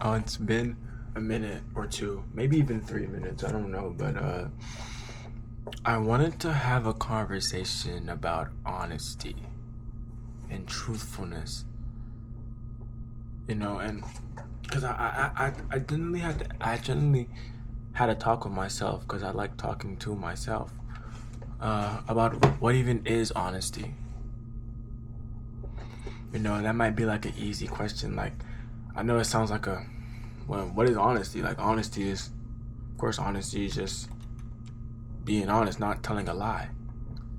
It's been a minute or two, maybe even 3 minutes. I don't know, but I wanted to have a conversation about honesty and truthfulness. And because I generally had a talk with myself because I like talking to myself about what even is honesty. That might be like an easy question. Like, I know it sounds like well, what is honesty? Like, of course, honesty is just being honest, not telling a lie,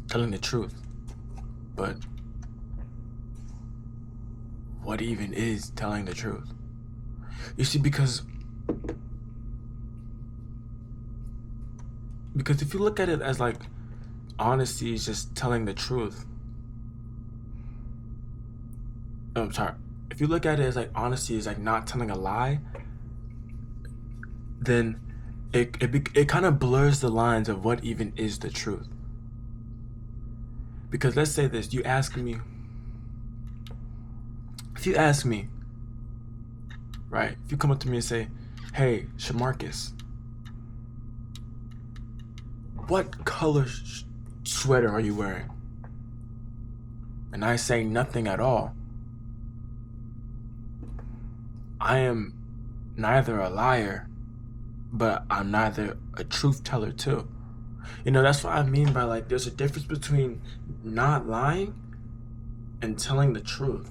telling the truth. But what even is telling the truth? You see, because if you look at it as like honesty is just telling the truth. I'm sorry. If you look at it as like honesty is like not telling a lie, then it kind of blurs the lines of what even is the truth. Because let's say this, if you ask me, right? If you come up to me and say, "Hey, Shamarcus, what color sweater are you wearing?" And I say nothing at all, I am neither a liar, but I'm neither a truth teller too. That's what I mean by like there's a difference between not lying and telling the truth.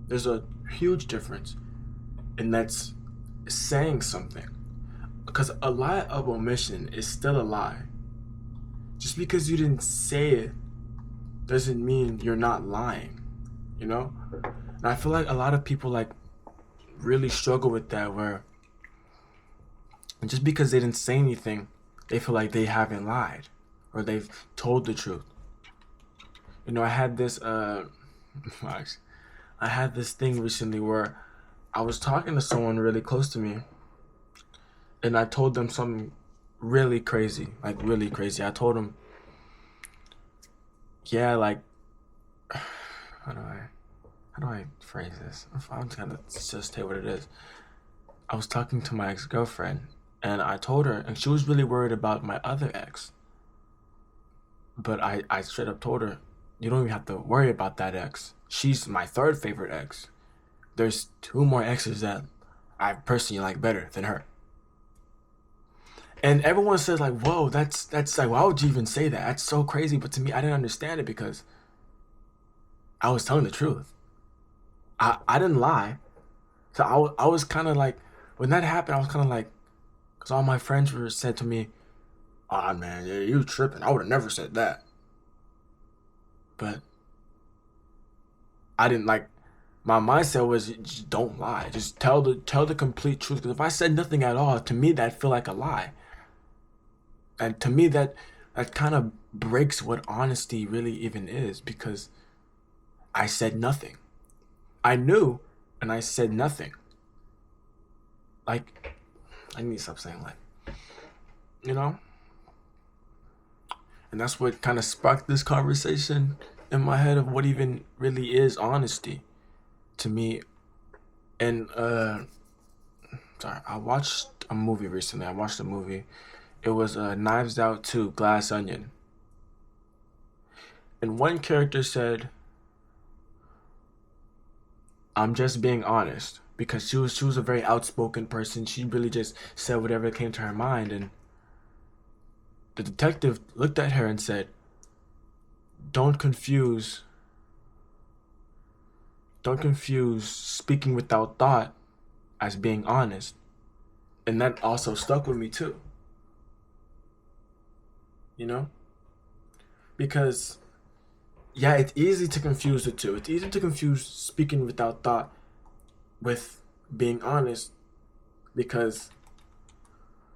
There's a huge difference, and that's saying something. Because a lie of omission is still a lie. Just because you didn't say it doesn't mean you're not lying, you know? And I feel like a lot of people like really struggle with that where just because they didn't say anything, they feel like they haven't lied or they've told the truth. I had this I had this thing recently where I was talking to someone really close to me and I told them something really crazy, like really crazy. I told them, yeah, like how do I how do I phrase this? I'm just gonna just tell you what it is. I was talking to my ex-girlfriend and I told her, and she was really worried about my other ex. But I straight up told her, you don't even have to worry about that ex. She's my third favorite ex. There's two more exes that I personally like better than her. And everyone says like, whoa, that's like, why would you even say that? That's so crazy. But to me, I didn't understand it because I was telling the truth. I didn't lie. So I was kind of like, when that happened, I was kind of like, because all my friends were said to me, "Ah, man, yeah, you tripping. I would have never said that." But I didn't like, my mindset was just don't lie. Just tell the complete truth. Because if I said nothing at all, to me that feel like a lie. And to me that kind of breaks what honesty really even is because I said nothing. I knew and I said nothing. Like, I need to stop saying like, you know? And that's what kind of sparked this conversation in my head of what even really is honesty to me. And sorry, I watched a movie recently. I watched a movie. It was Knives Out 2, Glass Onion. And one character said, "I'm just being honest." Because she was a very outspoken person. She really just said whatever came to her mind. And the detective looked at her and said, "Don't confuse don't confuse speaking without thought as being honest." And that also stuck with me too, you know? Because yeah, it's easy to confuse the two. It's easy to confuse speaking without thought with being honest because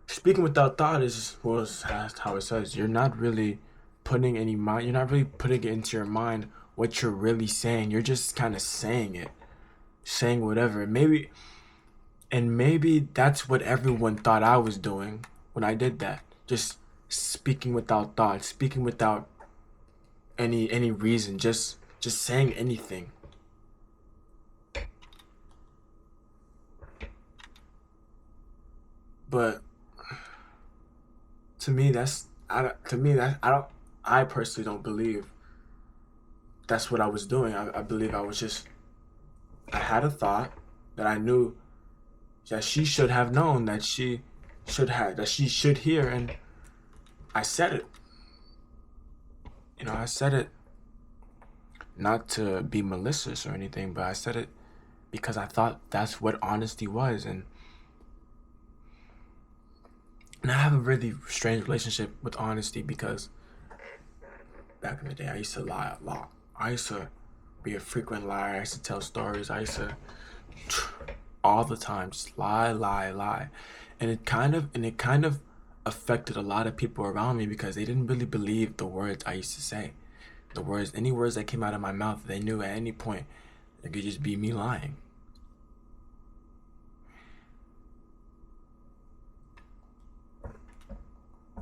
speaking without thought is was how it says you're not really putting any mind. You're not really putting it into your mind what you're really saying. You're just kind of saying it, saying whatever. Maybe that's what everyone thought I was doing when I did that. Just speaking without thought, speaking without any reason, just saying anything. But to me, to me that I don't. I personally don't believe that's what I was doing. I believe I was just. I had a thought that I knew that she should have known that she should hear, and I said it. I said it not to be malicious or anything, but I said it because I thought that's what honesty was, and I have a really strange relationship with honesty because back in the day I used to lie a lot. I used to be a frequent liar. I used to tell stories. I used to all the time just lie, lie, lie, and it kind of affected a lot of people around me because they didn't really believe the words I used to say. Any words that came out of my mouth, they knew at any point it could just be me lying.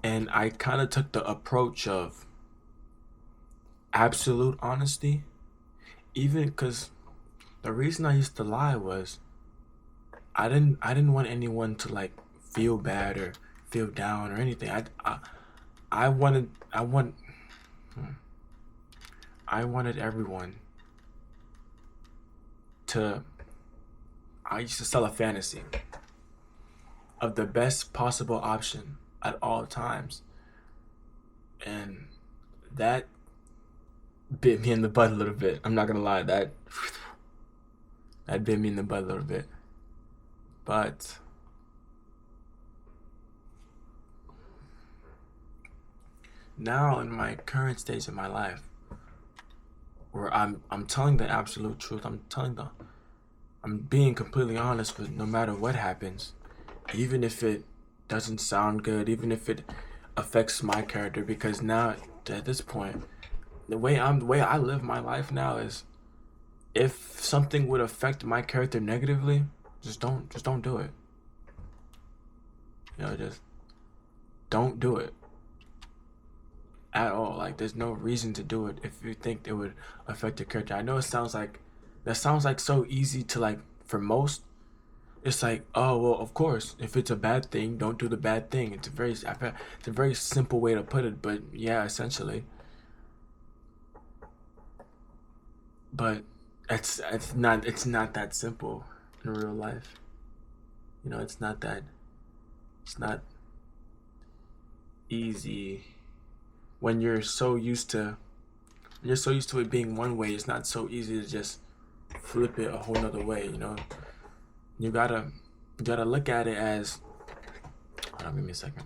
And I kind of took the approach of absolute honesty, even because the reason I used to lie was I didn't want anyone to like feel bad or feel down or anything. I wanted hmm, I wanted everyone to. I used to sell a fantasy of the best possible option at all times, and that bit me in the butt a little bit. I'm not gonna lie, that bit me in the butt a little bit. But now in my current stage of my life, where I'm telling the absolute truth, I'm being completely honest with no matter what happens, even if it doesn't sound good, even if it affects my character, because now at this point, the way I live my life now is if something would affect my character negatively, just don't do it. Just don't do it at all. Like there's no reason to do it if you think it would affect your character. I know that sounds like so easy to like for most. It's like, oh well, of course, if it's a bad thing, don't do the bad thing. It's a very simple way to put it, but yeah, essentially. But it's not that simple in real life. It's not easy when you're so used to it being one way. It's not so easy to just flip it a whole nother way. You gotta look at it as, hold on, give me a second.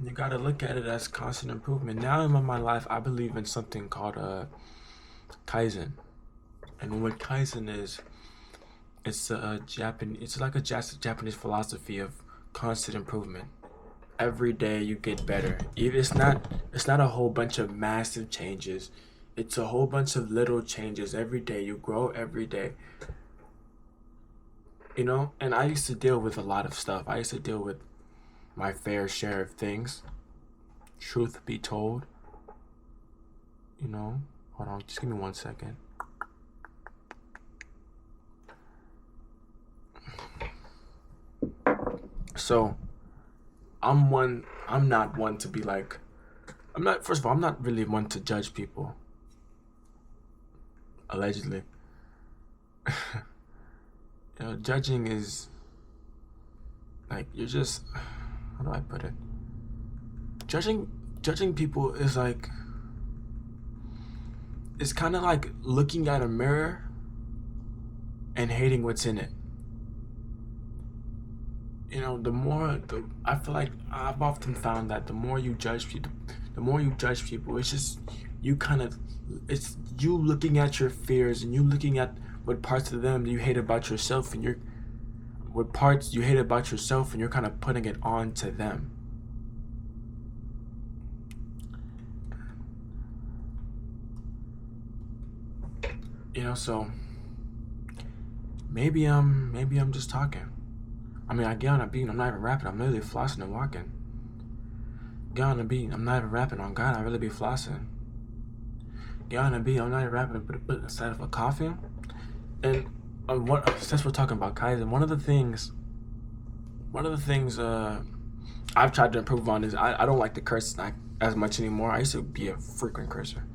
You gotta look at it as constant improvement. Now in my life, I believe in something called Kaizen. And what Kaizen is, it's like a Japanese philosophy of constant improvement. Every day you get better. Even it's not a whole bunch of massive changes. It's a whole bunch of little changes every day. You grow every day. And I used to deal with a lot of stuff. I used to deal with my fair share of things. Truth be told, hold on, just give me 1 second. So I'm not one to be like, first of all, I'm not really one to judge people, allegedly. Judging is like, you're just, how do I put it? Judging people is like, it's kind of like looking at a mirror and hating what's in it. I feel like I've often found that the more you judge people, it's just you kind of, it's you looking at your fears and you looking at what parts of them you hate about yourself, and what parts you hate about yourself, and you're kind of putting it on to them. So maybe I'm just talking. I mean, I get on a beat, I'm not even rapping. I'm literally flossing and walking. Get on the beat, I'm not even rapping. On God, I really be flossing. Get on the beat, I'm not even rapping. Put inside of a coffee. And since we're talking about Kaizen, one of the things I've tried to improve on is I don't like to curse as much anymore. I used to be a frequent cursor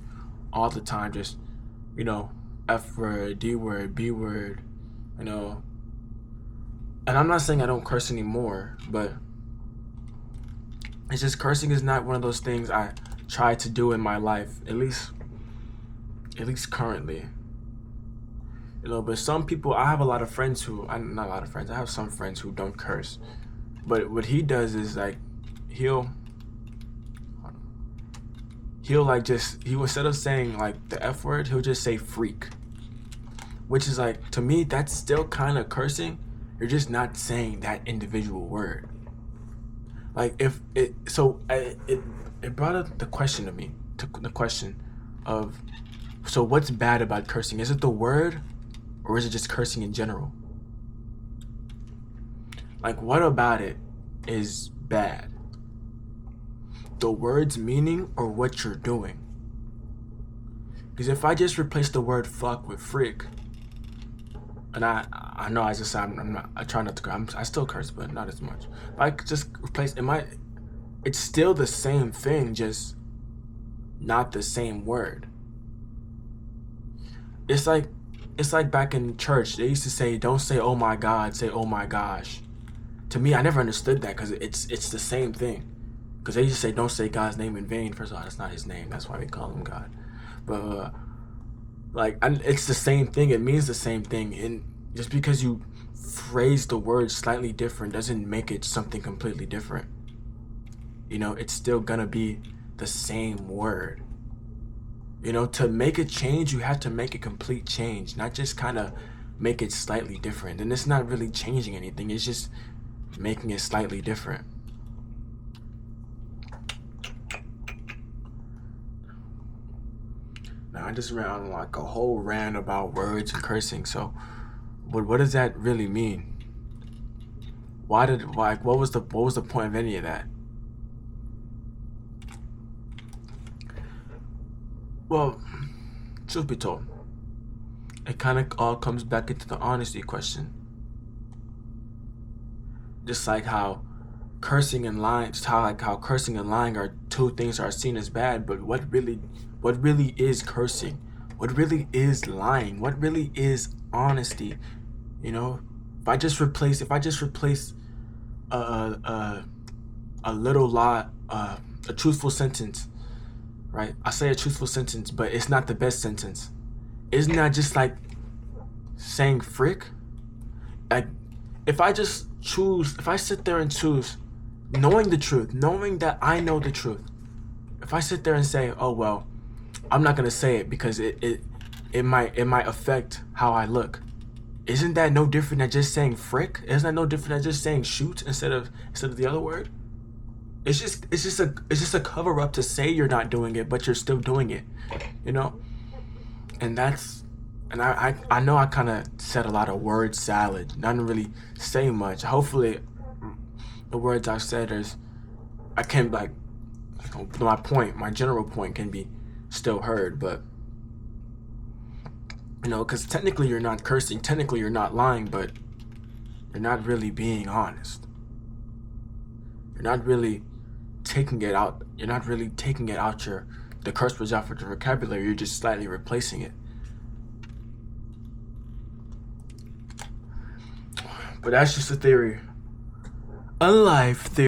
all the time, just, you know, F word, D word, B word, you know. And I'm not saying I don't curse anymore, but it's just cursing is not one of those things I try to do in my life, at least currently. You know, but some people, I have a lot of friends not a lot of friends, I have some friends who don't curse. But what he does is like, he'll like instead of saying like the F word, he'll just say freak. Which is like, to me, that's still kind of cursing. You're just not saying that individual word. Like it brought up the question to me, the question of, so what's bad about cursing? Is it the word, or is it just cursing in general? Like, what about it is bad? The word's meaning or what you're doing? Because if I just replace the word fuck with freak, and I know I just said I try not to, I still curse, but not as much. If I could just replace, it's still the same thing, just not the same word. It's like back in church, they used to say, don't say oh my God, say oh my gosh. To me, I never understood that, because it's the same thing. Because they used to say, don't say God's name in vain. First of all, that's not his name. That's why we call him God. But it's the same thing. It means the same thing. And just because you phrase the word slightly different doesn't make it something completely different. You know, it's still gonna be the same word. You know, to make a change, you have to make a complete change, not just kind of make it slightly different. And it's not really changing anything. It's just making it slightly different. Now, I just ran on like a whole rant about words and cursing. So, what does that really mean? What was the point of any of that? Well, truth be told, it kind of all comes back into the honesty question. Just like how cursing and lying, how cursing and lying are two things that are seen as bad, but what really is cursing? What really is lying? What really is honesty? You know, if I just replace a little lie, a truthful sentence, right? I say a truthful sentence, but it's not the best sentence. Isn't that just like saying frick? Like, if I sit there and choose, knowing the truth, knowing that I know the truth, if I sit there and say, oh well, I'm not gonna say it because it might affect how I look, isn't that no different than just saying frick? Isn't that no different than just saying shoot instead of the other word? It's just a cover up to say you're not doing it, but you're still doing it, you know? And I know I kind of said a lot of word salad, not really say much. Hopefully the words I've said I can, like, my general point can be still heard, but, you know, because technically you're not cursing, technically you're not lying, but you're not really being honest. You're not really taking it out. You're not really taking it out the curse words out of your vocabulary. You're just slightly replacing it. But that's just a theory. A life theory.